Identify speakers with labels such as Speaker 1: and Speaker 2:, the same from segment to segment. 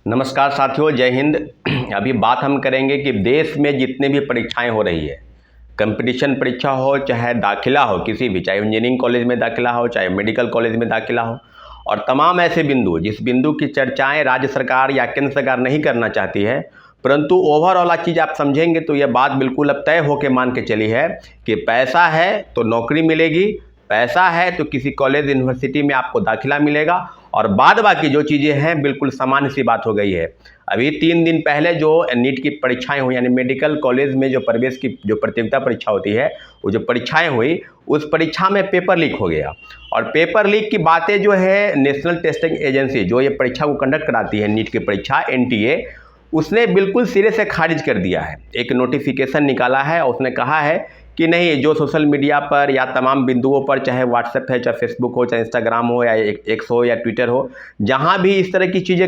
Speaker 1: नमस्कार साथियों, जय हिंद। अभी बात हम करेंगे कि देश में जितने भी परीक्षाएं हो रही है, कंपटीशन परीक्षा हो चाहे दाखिला हो किसी भी, चाहे इंजीनियरिंग कॉलेज में दाखिला हो चाहे मेडिकल कॉलेज में दाखिला हो, और तमाम ऐसे बिंदु जिस बिंदु की चर्चाएं राज्य सरकार या केंद्र सरकार नहीं करना चाहती है, परंतु ओवरऑल आज चीज़ आप समझेंगे तो यह बात बिल्कुल अब तय होकर मान के चली है कि पैसा है तो नौकरी मिलेगी, पैसा है तो किसी कॉलेज यूनिवर्सिटी में आपको दाखिला मिलेगा, और बाद बाकी जो चीज़ें हैं बिल्कुल सामान्य सी बात हो गई है। अभी 3 दिन पहले जो नीट की परीक्षाएं हुई, यानी मेडिकल कॉलेज में जो प्रवेश की जो प्रतियोगिता परीक्षा होती है, वो जो परीक्षाएं हुई, उस परीक्षा में पेपर लीक हो गया। और पेपर लीक की बातें जो है नेशनल टेस्टिंग एजेंसी जो ये परीक्षा को कंडक्ट कराती है, नीट की परीक्षा NTA, उसने बिल्कुल सिरे से खारिज कर दिया है। एक नोटिफिकेशन निकाला है और उसने कहा है कि नहीं, जो सोशल मीडिया पर या तमाम बिंदुओं पर, चाहे व्हाट्सएप है, चाहे फेसबुक हो, चाहे इंस्टाग्राम हो, या एक्स हो या ट्विटर हो, जहां भी इस तरह की चीज़ें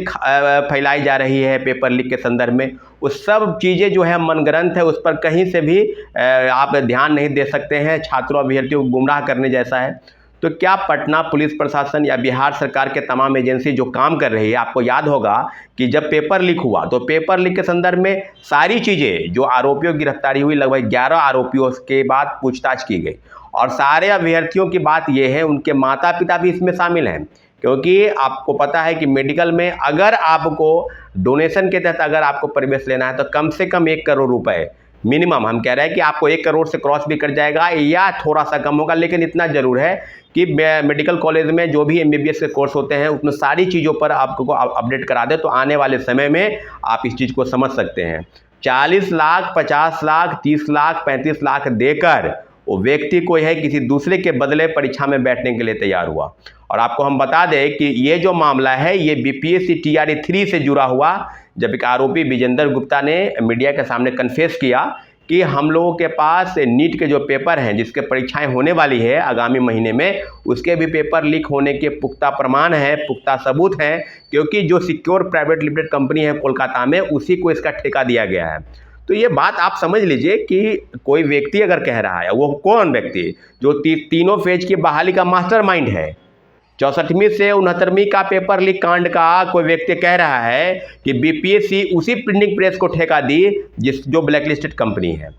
Speaker 1: फैलाई जा रही है पेपर लीक के संदर्भ में, उस सब चीज़ें जो है मनगढ़ंत है, उस पर कहीं से भी आप ध्यान नहीं दे सकते हैं। छात्रों अभ्यर्थियों को गुमराह करने जैसा है। तो क्या पटना पुलिस प्रशासन या बिहार सरकार के तमाम एजेंसी जो काम कर रही है, आपको याद होगा कि जब पेपर लीक हुआ तो पेपर लीक के संदर्भ में सारी चीज़ें, जो आरोपियों की गिरफ्तारी हुई, लगभग 11 आरोपियों के बाद पूछताछ की गई, और सारे अभ्यर्थियों की बात यह है, उनके माता पिता भी इसमें शामिल हैं। क्योंकि आपको पता है कि मेडिकल में अगर आपको डोनेशन के तहत अगर आपको प्रवेश लेना है तो कम से कम 1 करोड़ रुपए मिनिमम, हम कह रहे हैं कि आपको 1 करोड़ से क्रॉस भी कर जाएगा या थोड़ा सा कम होगा, लेकिन इतना जरूर है कि मेडिकल कॉलेज में जो भी MBBS के कोर्स होते हैं उसमें सारी चीज़ों पर आपको अपडेट करा दे, तो आने वाले समय में आप इस चीज़ को समझ सकते हैं। 40 लाख, 50 लाख, 30 लाख, 35 लाख देकर वो व्यक्ति को है किसी दूसरे के बदले परीक्षा में बैठने के लिए तैयार हुआ। और आपको हम बता दें कि ये जो मामला है ये BPSC TRE 3 से जुड़ा हुआ, जब एक आरोपी विजेंद्र गुप्ता ने मीडिया के सामने कन्फेस किया कि हम लोगों के पास नीट के जो पेपर हैं, जिसके परीक्षाएं होने वाली है आगामी महीने में, उसके भी पेपर लीक होने के पुख्ता प्रमाण हैं, पुख्ता सबूत हैं, क्योंकि जो सिक्योर प्राइवेट लिमिटेड कंपनी है कोलकाता में, उसी को इसका ठेका दिया गया है। तो ये बात आप समझ लीजिए कि कोई व्यक्ति अगर कह रहा है, वो कौन व्यक्ति जो तीनों फेज की बहाली का मास्टरमाइंड है, 64वीं से 69वीं का पेपर लीक कांड का कोई व्यक्ति कह रहा है कि BPSC उसी प्रिंटिंग प्रेस को ठेका दी जो ब्लैकलिस्टेड कंपनी है।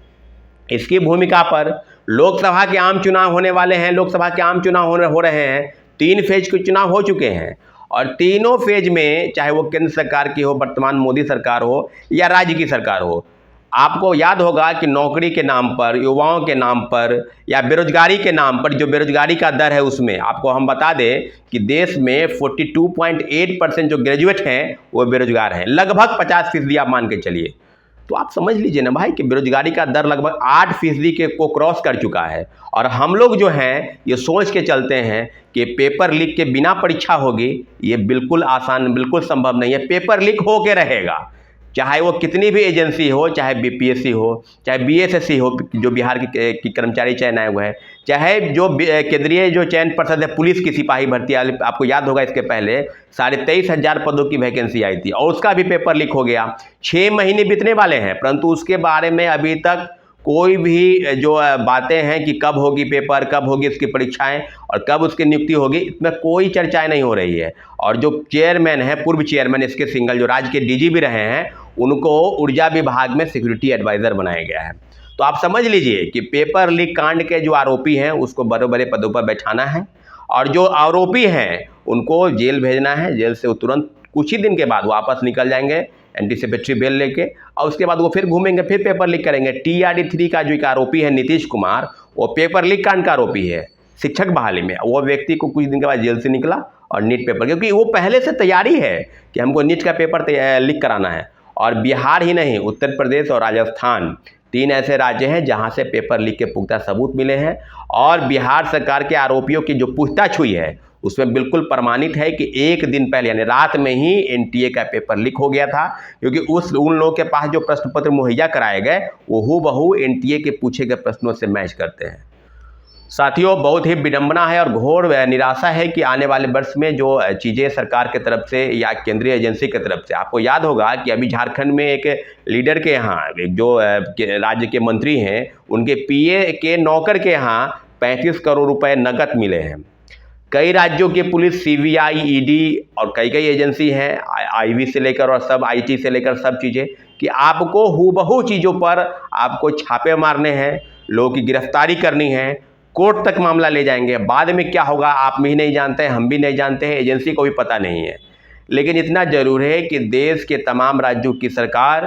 Speaker 1: इसकी भूमिका पर लोकसभा के आम चुनाव होने वाले हैं, लोकसभा के आम चुनाव हो रहे हैं, 3 फेज के चुनाव हो चुके हैं, और तीनों फेज में चाहे वो केंद्र सरकार की हो, वर्तमान मोदी सरकार हो, या राज्य की सरकार हो, आपको याद होगा कि नौकरी के नाम पर, युवाओं के नाम पर, या बेरोजगारी के नाम पर, जो बेरोजगारी का दर है उसमें आपको हम बता दें कि देश में 42.8% जो ग्रेजुएट हैं वो बेरोजगार हैं, लगभग 50% आप मान के चलिए। तो आप समझ लीजिए ना भाई कि बेरोजगारी का दर लगभग 8% के को क्रॉस कर चुका है। और हम लोग जो हैं ये सोच के चलते हैं कि पेपर लीक के बिना परीक्षा होगी, ये बिल्कुल आसान, बिल्कुल संभव नहीं है। पेपर लीक हो के रहेगा, चाहे वो कितनी भी एजेंसी हो, चाहे BPSC हो, चाहे BSSC हो जो बिहार की कर्मचारी चयन आयोग है, चाहे जो केंद्रीय जो चयन पर्षद है पुलिस की सिपाही भर्ती, आपको याद होगा इसके पहले 23,500 पदों की वैकेंसी आई थी और उसका भी पेपर लीक हो गया। 6 महीने बीतने वाले हैं, परंतु उसके बारे में अभी तक कोई भी जो बातें हैं कि कब होगी पेपर, कब होगी इसकी परीक्षाएं और कब उसकी नियुक्ति होगी, इसमें कोई चर्चाएं नहीं हो रही है। और जो चेयरमैन है, पूर्व चेयरमैन इसके सिंघल, जो राज्य के DG भी रहे हैं, उनको ऊर्जा विभाग में सिक्योरिटी एडवाइजर बनाया गया है। तो आप समझ लीजिए कि पेपर लीक कांड के जो आरोपी हैं उसको बड़े बड़े पदों पर बैठाना है, और जो आरोपी हैं उनको जेल भेजना है। जेल से वो तुरंत कुछ ही दिन के बाद वापस निकल जाएंगे एंटीसिपेटरी बेल लेके, और उसके बाद वो फिर घूमेंगे, फिर पेपर लीक करेंगे। TRE 3 का जो एक आरोपी है नीतीश कुमार, वो पेपर लीक कांड का आरोपी है शिक्षक बहाली में। वो व्यक्ति को कुछ दिन के बाद जेल से निकला और नीट पेपर, क्योंकि वो पहले से तैयारी है कि हमको नीट का पेपर लीक कराना है। और बिहार ही नहीं, उत्तर प्रदेश और राजस्थान 3 ऐसे राज्य हैं जहां से पेपर लीक के पुख्ता सबूत मिले हैं, और बिहार सरकार के आरोपियों की जो पूछताछ हुई है उसमें बिल्कुल प्रमाणित है कि 1 दिन पहले यानी रात में ही NTA का पेपर लीक हो गया था, क्योंकि उन लोगों के पास जो प्रश्न पत्र मुहैया कराए गए वो हूबहू NTA के पूछे गए प्रश्नों से मैच करते हैं। साथियों, बहुत ही विडंबना है और घोर निराशा है कि आने वाले वर्ष में जो चीज़ें सरकार की तरफ से या केंद्रीय एजेंसी की तरफ से, आपको याद होगा कि अभी झारखंड में एक लीडर के यहाँ, जो राज्य के मंत्री हैं, उनके PA के नौकर के यहाँ 35 करोड़ रुपए नकद मिले हैं। कई राज्यों की पुलिस, सीबीआई, ईडी और कई कई एजेंसी हैं, आईबी से लेकर और सब आईटी से लेकर सब चीज़ें, कि आपको हूबहू चीज़ों पर आपको छापे मारने हैं, लोगों की गिरफ्तारी करनी है, कोर्ट तक मामला ले जाएंगे। बाद में क्या होगा आप भी नहीं जानते हैं, हम भी नहीं जानते हैं, एजेंसी को भी पता नहीं है। लेकिन इतना जरूर है कि देश के तमाम राज्यों की सरकार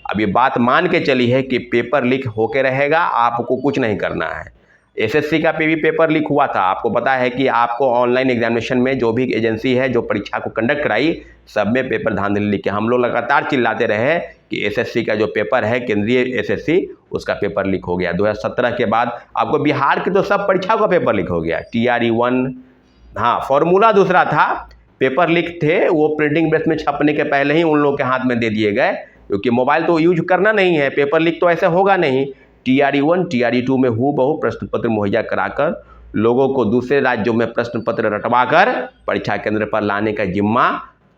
Speaker 1: अब ये बात मान के चली है कि पेपर लीक होके रहेगा, आपको कुछ नहीं करना है। एसएससी का भी पेपर लीक हुआ था, आपको पता है कि आपको ऑनलाइन एग्जामिनेशन में जो भी एजेंसी है जो परीक्षा को कंडक्ट कराई, सब में पेपर धांधली लीक है। हम लोग लगातार चिल्लाते रहे कि एसएससी का जो पेपर है, केंद्रीय एसएससी, उसका पेपर लीक हो गया। 2017 के बाद आपको बिहार के तो सब परीक्षा का पेपर लीक हो गया। TRE 1, हाँ, फॉर्मूला दूसरा था, पेपर लीक थे, वो प्रिंटिंग प्रेस में छपने के पहले ही उन लोगों के हाथ में दे दिए गए, क्योंकि मोबाइल तो यूज करना नहीं है, पेपर लीक तो ऐसे होगा नहीं। TRE 1, TRE 2 में हूबहू प्रश्न पत्र मुहैया कराकर लोगों को दूसरे राज्यों में प्रश्न पत्र रटवाकर परीक्षा केंद्र पर लाने का जिम्मा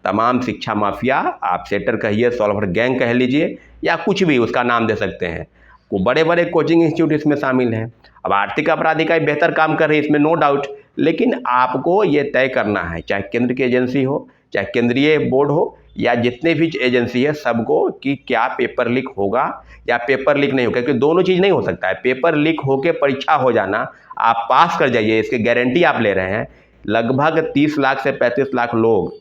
Speaker 1: तमाम शिक्षा माफिया, आप सेटर कहिए, सॉल्वर गैंग कह लीजिए, या कुछ भी उसका नाम दे सकते हैं, वो बड़े बड़े कोचिंग इंस्टीट्यूट इसमें शामिल हैं। अब आर्थिक अपराध इकाई बेहतर काम कर रही है, इसमें नो डाउट, लेकिन आपको ये तय करना है, चाहे केंद्र की एजेंसी हो, चाहे केंद्रीय बोर्ड हो, या जितने भी एजेंसी है सबको, कि क्या पेपर लीक होगा या पेपर लीक नहीं होगा, क्योंकि दोनों चीज़ नहीं हो सकता है। पेपर लीक होके परीक्षा हो जाना, आप पास कर जाइए, इसकी गारंटी आप ले रहे हैं। लगभग 30 लाख से 35 लाख लोग,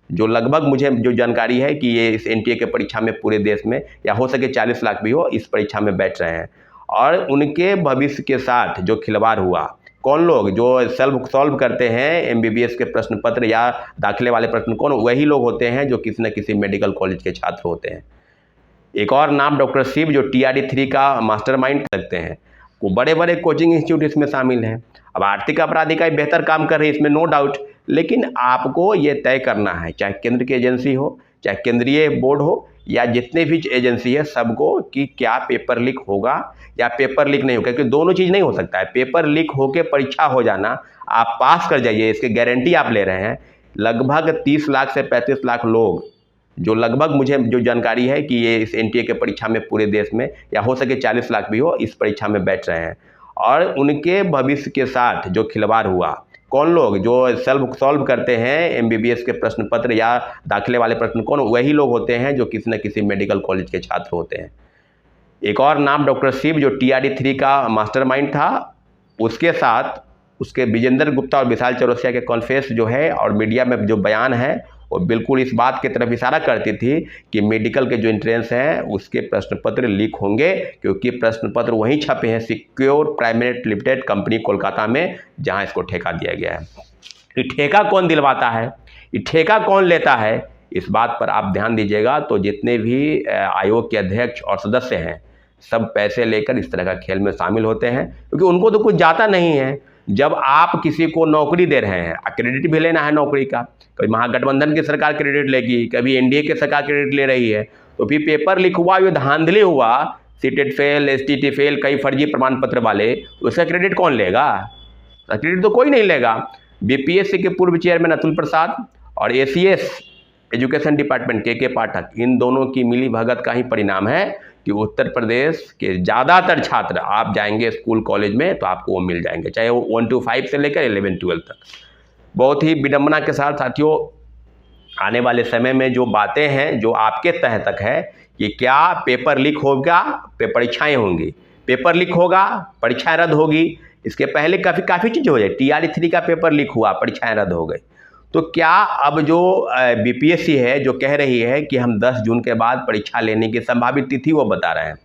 Speaker 1: जो लगभग मुझे जो जानकारी है कि ये इस NTA के परीक्षा में पूरे देश में, या हो सके 40 लाख भी हो, इस परीक्षा में बैठ रहे हैं, और उनके भविष्य के साथ जो खिलवाड़ हुआ, कौन लोग जो सॉल्व करते हैं MBBS के प्रश्न पत्र या दाखिले वाले प्रश्न, कौन, वही लोग होते हैं जो किसी न किसी मेडिकल कॉलेज के छात्र होते हैं। एक और नाम डॉक्टर शिव, जो TRE 3 का मास्टरमाइंड सकते हैं, वो बड़े बड़े कोचिंग इंस्टीट्यूट इसमें शामिल हैं। अब आर्थिक अपराध इकाई बेहतर काम कर रही है, इसमें नो डाउट, लेकिन आपको ये तय करना है, चाहे केंद्र की एजेंसी हो, चाहे केंद्रीय बोर्ड हो, या जितने भी एजेंसी है सबको, कि क्या पेपर लीक होगा या पेपर लीक नहीं होगा, क्योंकि दोनों चीज़ नहीं हो सकता है। पेपर लीक होके परीक्षा हो जाना, आप पास कर जाइए, इसकी गारंटी आप ले रहे हैं। लगभग 30 लाख से 35 लाख लोग, जो लगभग मुझे जो जानकारी है कि ये इस NTA के परीक्षा में पूरे देश में, या हो सके 40 लाख भी हो, इस परीक्षा में बैठ रहे हैं, और उनके भविष्य के साथ जो खिलवाड़ हुआ, कौन लोग जो सॉल्व करते हैं MBBS के प्रश्न पत्र या दाखिले वाले प्रश्न, कौन, वही लोग होते हैं जो किसी न किसी मेडिकल कॉलेज के छात्र होते हैं। एक और नाम डॉक्टर शिव, जो TRE 3 का मास्टरमाइंड था, उसके साथ उसके विजेंद्र गुप्ता और विशाल चौरसिया के कॉन्फ्रेंस जो है और मीडिया में जो बयान है, वो बिल्कुल इस बात की तरफ इशारा करती थी कि मेडिकल के जो एंट्रेंस हैं उसके प्रश्न पत्र लीक होंगे, क्योंकि प्रश्न पत्र वहीं छपे हैं secure private limited company Kolkata में, जहां इसको ठेका दिया गया है। ये ठेका कौन दिलवाता है, ये ठेका कौन लेता है, इस बात पर आप ध्यान दीजिएगा। तो जितने भी आयोग के अध्यक्ष और सदस्य हैं, सब पैसे लेकर इस तरह का खेल में शामिल होते हैं, क्योंकि उनको तो कुछ जाता नहीं है। जब आप किसी को नौकरी दे रहे हैं, क्रेडिट भी लेना है नौकरी का, कभी महागठबंधन की सरकार क्रेडिट लेगी, कभी NDA की सरकार क्रेडिट ले रही है, तो फिर पेपर लीक हुआ, ये धांधली हुआ, सीटेट फेल, STT फेल, कई फर्जी प्रमाण पत्र वाले, उसका क्रेडिट कौन लेगा? क्रेडिट तो कोई नहीं लेगा। BPSC के पूर्व चेयरमैन अतुल प्रसाद और ACS एजुकेशन डिपार्टमेंट के पाठक, इन दोनों की मिली भगत का ही परिणाम है कि उत्तर प्रदेश के ज़्यादातर छात्र, आप जाएंगे स्कूल कॉलेज में तो आपको वो मिल जाएंगे, चाहे वो 1 to 5 से लेकर 11-12 तक। बहुत ही विडंबना के साथ साथियों, आने वाले समय में जो बातें हैं जो आपके तह तक है कि क्या पेपर लीक होगा, परीक्षाएं होंगी, पेपर लीक होगा, परीक्षाएं रद्द होगी। इसके पहले काफ़ी चीज़ें हो जाए, TRE 3 का पेपर लीक हुआ, परीक्षाएं रद्द हो गई, तो क्या अब जो BPSC है जो कह रही है कि हम 10 जून के बाद परीक्षा लेने की संभावित तिथि वो बता रहे हैं,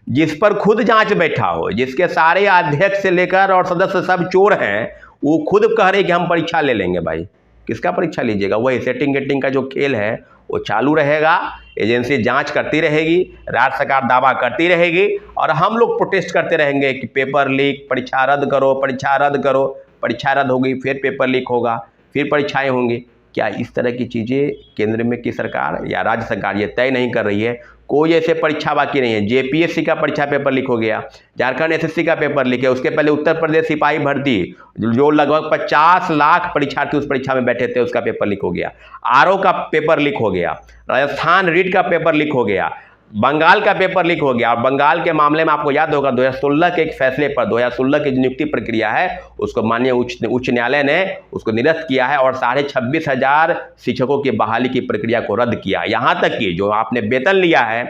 Speaker 1: जिस पर खुद जांच बैठा हो, जिसके सारे अध्यक्ष से लेकर और सदस्य सब चोर हैं, वो खुद कह रहे कि हम परीक्षा ले लेंगे। भाई किसका परीक्षा लीजिएगा? वही सेटिंग गेटिंग का जो खेल है वो चालू रहेगा, एजेंसी जांच करती रहेगी, राज्य सरकार दावा करती रहेगी, और हम लोग प्रोटेस्ट करते रहेंगे कि पेपर लीक, परीक्षा रद्द करो, परीक्षा रद्द करो। परीक्षा रद्द होगी, फिर पेपर लीक होगा, फिर परीक्षाएं होंगी। क्या इस तरह की चीज़ें केंद्र में की सरकार या राज्य सरकार ये तय नहीं कर रही है? कोई ऐसे परीक्षा बाकी नहीं है। JPSC का परीक्षा पेपर लीक हो गया, झारखंड SSC का पेपर लीक है, उसके पहले उत्तर प्रदेश सिपाही भर्ती जो लगभग 50 लाख परीक्षार्थी उस परीक्षा में बैठे थे, उसका पेपर लीक हो गया। RO का पेपर लीक हो गया, राजस्थान रीट का पेपर लीक हो गया, बंगाल का पेपर लीक हो गया और बंगाल के मामले में आपको याद होगा 2016 के एक फैसले पर 2016 की जो नियुक्ति प्रक्रिया है उसको माननीय उच्च न्यायालय ने उसको निरस्त किया है और 26,500 शिक्षकों की बहाली की प्रक्रिया को रद्द किया। यहाँ तक कि जो आपने वेतन लिया है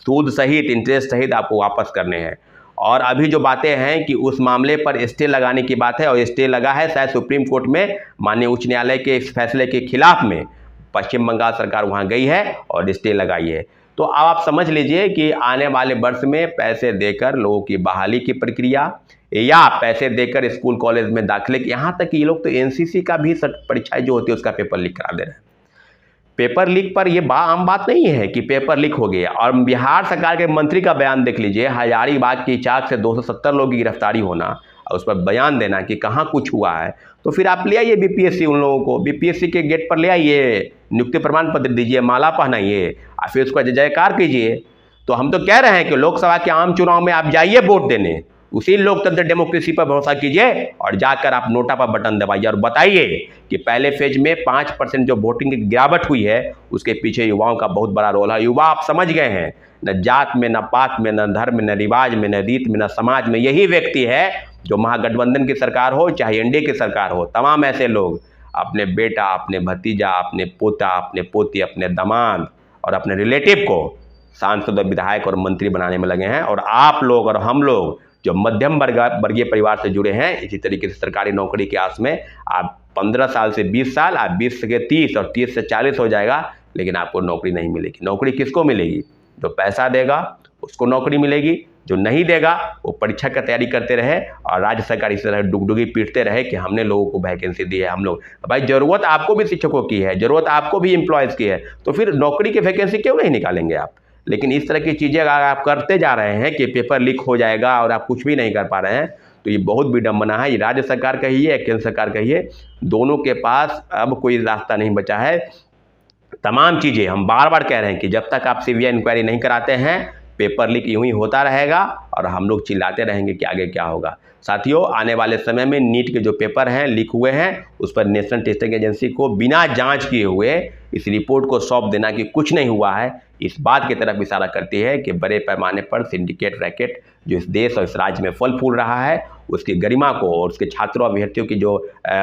Speaker 1: सूद सहित इंटरेस्ट सहित आपको वापस करने हैं। और अभी जो बातें हैं कि उस मामले पर स्टे लगाने की बात है और स्टे लगा है शायद सुप्रीम कोर्ट में माननीय उच्च न्यायालय के इस फैसले के खिलाफ में पश्चिम बंगाल सरकार वहाँ गई है और स्टे लगाई है। तो अब आप समझ लीजिए कि आने वाले वर्ष में पैसे देकर लोगों की बहाली की प्रक्रिया या पैसे देकर स्कूल कॉलेज में दाखिले, यहाँ तक कि ये लोग तो एनसीसी का भी परीक्षाएं जो होती है उसका पेपर लीक करा दे रहे हैं। पेपर लीक पर ये आम बात नहीं है कि पेपर लीक हो गया। और बिहार सरकार के मंत्री का बयान देख लीजिए, हजारीबाग की चाक से 270 लोगों की गिरफ्तारी होना और उस पर बयान देना कि कहाँ कुछ हुआ है। तो फिर आप ले आइए बीपीएससी, उन लोगों को बीपीएससी के गेट पर ले आइए, नियुक्ति प्रमाण पत्र दीजिए, माला पहनाइए और फिर उसका जयकार कीजिए। तो हम तो कह रहे हैं कि लोकसभा के आम चुनाव में आप जाइए वोट देने, उसी लोकतंत्र डेमोक्रेसी पर भरोसा कीजिए और जाकर आप नोटा पर बटन दबाइए और बताइए कि पहले फेज में 5% जो वोटिंग की गिरावट हुई है उसके पीछे युवाओं का बहुत बड़ा रोल है। युवा आप समझ गए हैं, न जात में, न पात में, न धर्म में, न रिवाज में, न रीत में, न समाज में, यही व्यक्ति है जो महागठबंधन की सरकार हो चाहे एनडीए की सरकार हो, तमाम ऐसे लोग अपने बेटा, अपने भतीजा, अपने पोता, अपने पोती, अपने दामाद और अपने रिलेटिव को सांसद और विधायक और मंत्री बनाने में लगे हैं। और आप लोग और हम लोग जो मध्यम वर्गीय परिवार से जुड़े हैं, इसी तरीके से सरकारी नौकरी की आस में आप 15 साल से 20 साल, आप 20 से 30 और 30 से 40 हो जाएगा, लेकिन आपको नौकरी नहीं मिलेगी। नौकरी किसको मिलेगी? जो पैसा देगा उसको नौकरी मिलेगी, जो नहीं देगा वो परीक्षा की तैयारी करते रहे और राज्य सरकार इस तरह डुगडुगी पीटते रहे कि हमने लोगों को वैकेंसी दी है। हम लोग भाई, जरूरत आपको भी शिक्षकों की है, जरूरत आपको भी एम्प्लॉयज़ की है, तो फिर नौकरी की वैकेंसी क्यों नहीं निकालेंगे आप? लेकिन इस तरह की चीज़ें अगर आप करते जा रहे हैं कि पेपर लीक हो जाएगा और आप कुछ भी नहीं कर पा रहे हैं, तो ये बहुत विडम्बना है। ये राज्य सरकार कहिए या केंद्र सरकार कहिए, दोनों के पास अब कोई रास्ता नहीं बचा है। तमाम चीज़ें हम बार बार कह रहे हैं कि जब तक आप सीबीआई इंक्वायरी नहीं कराते हैं पेपर लीक यूं ही होता रहेगा और हम लोग चिल्लाते रहेंगे कि आगे क्या होगा। साथियों, आने वाले समय में नीट के जो पेपर हैं लीक हुए हैं उस पर नेशनल टेस्टिंग एजेंसी को बिना जांच किए हुए इस रिपोर्ट को सौंप देना कि कुछ नहीं हुआ है, इस बात की तरफ इशारा करती है कि बड़े पैमाने पर सिंडिकेट रैकेट जो इस देश और इस राज्य में फल फूल रहा है उसकी गरिमा को और उसके छात्रों अभ्यर्थियों की जो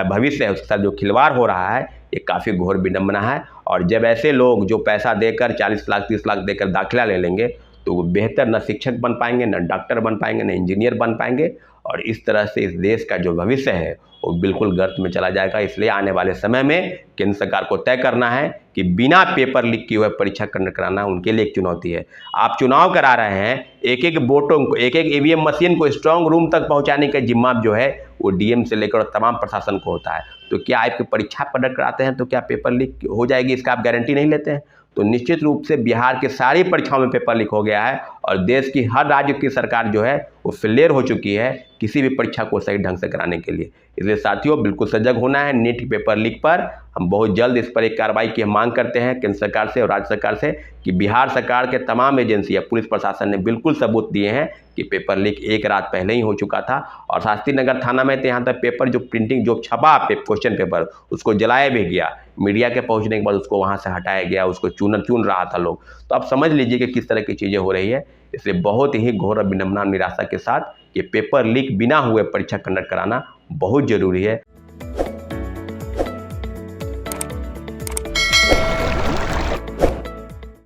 Speaker 1: भविष्य है उसके साथ जो खिलवाड़ हो रहा है ये काफ़ी घोर विडम्बना है। और जब ऐसे लोग जो पैसा देकर 40 लाख 30 लाख देकर दाखिला ले लेंगे तो वो बेहतर न शिक्षक बन पाएंगे, न डॉक्टर बन पाएंगे, न इंजीनियर बन पाएंगे और इस तरह से इस देश का जो भविष्य है वो बिल्कुल गर्त में चला जाएगा। इसलिए आने वाले समय में केंद्र सरकार को तय करना है कि बिना पेपर लीक किए हुए परीक्षा कंडक्ट कराना उनके लिए एक चुनौती है। आप चुनाव करा रहे हैं, एक एक वोटों को, एक एक ईवीएम मशीन को स्ट्रांग रूम तक पहुंचाने का जिम्मा जो है वो डीएम से लेकर तमाम प्रशासन को होता है। तो क्या आपकी परीक्षा कंडक्ट कराते हैं तो क्या पेपर लीक हो जाएगी इसका आप गारंटी नहीं लेते हैं? तो निश्चित रूप से बिहार के सारी परीक्षाओं में पेपर लीक हो गया है और देश की हर राज्य की सरकार जो है वो फेलियर हो चुकी है किसी भी परीक्षा को सही ढंग से कराने के लिए। इसलिए साथियों, बिल्कुल सजग होना है। नीट पेपर लीक पर हम बहुत जल्द इस पर एक कार्रवाई की मांग करते हैं केंद्र सरकार से और राज्य सरकार से कि बिहार सरकार के तमाम एजेंसी या पुलिस प्रशासन ने बिल्कुल सबूत दिए हैं कि पेपर लीक एक रात पहले ही हो चुका था। और शास्त्री नगर थाना में तो यहाँ तक पेपर जो प्रिंटिंग जो छपा क्वेश्चन पेपर उसको जलाया भी गया, मीडिया के पहुँचने के बाद उसको वहाँ से हटाया गया, उसको चुन रहा था लोग। तो आप समझ लीजिए कि किस तरह की चीज़ें हो रही है। इसलिए बहुत ही घोर विडंबना निराशा के साथ ये पेपर लीक बिना हुए परीक्षा कंडक्ट कराना बहुत जरूरी है।